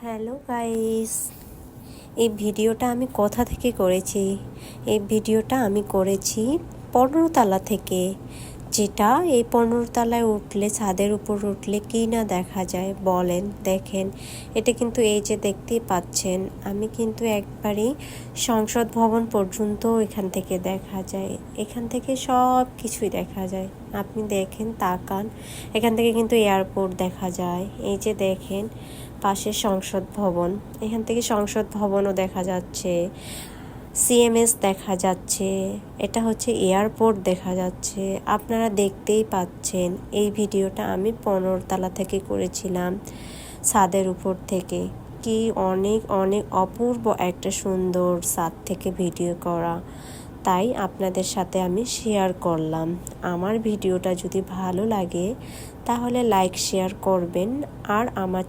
Hello guys, এই ভিডিওটা আমি কোথা থেকে করেছি? এই ভিডিওটা আমি করেছি 15 তলা থেকে। যেটা এই 15 তলায় উঠলে, ছাদের উপর উঠলে কী না দেখা যায় বলেন। দেখেন, এটা কিন্তু এই যে দেখতেই পাচ্ছেন, আমি কিন্তু একবারই সংসদ ভবন পর্যন্ত এখান থেকে দেখা যায়। এখান থেকে সব কিছুই দেখা যায়। আপনি দেখেন, তাকান, এখান থেকে কিন্তু এয়ারপোর্ট দেখা যায়। এই যে দেখেন পাশে সংসদ ভবন, এখান থেকে সংসদ ভবনও দেখা যাচ্ছে, সিএমএস দেখা যাচ্ছে, এটা হচ্ছে এয়ারপোর্ট দেখা যাচ্ছে। আপনারা দেখতেই পাচ্ছেন এই ভিডিওটা আমি 15 তলা থেকে করেছিলাম, ছাদের উপর থেকে। কি অনেক অনেক অপূর্ব একটা সুন্দর ছাদ থেকে ভিডিও করা, তাই আপনাদের সাথে আমি শেয়ার করলাম। আমার ভিডিওটা যদি ভালো লাগে তাহলে লাইক শেয়ার করবেন, আর আমার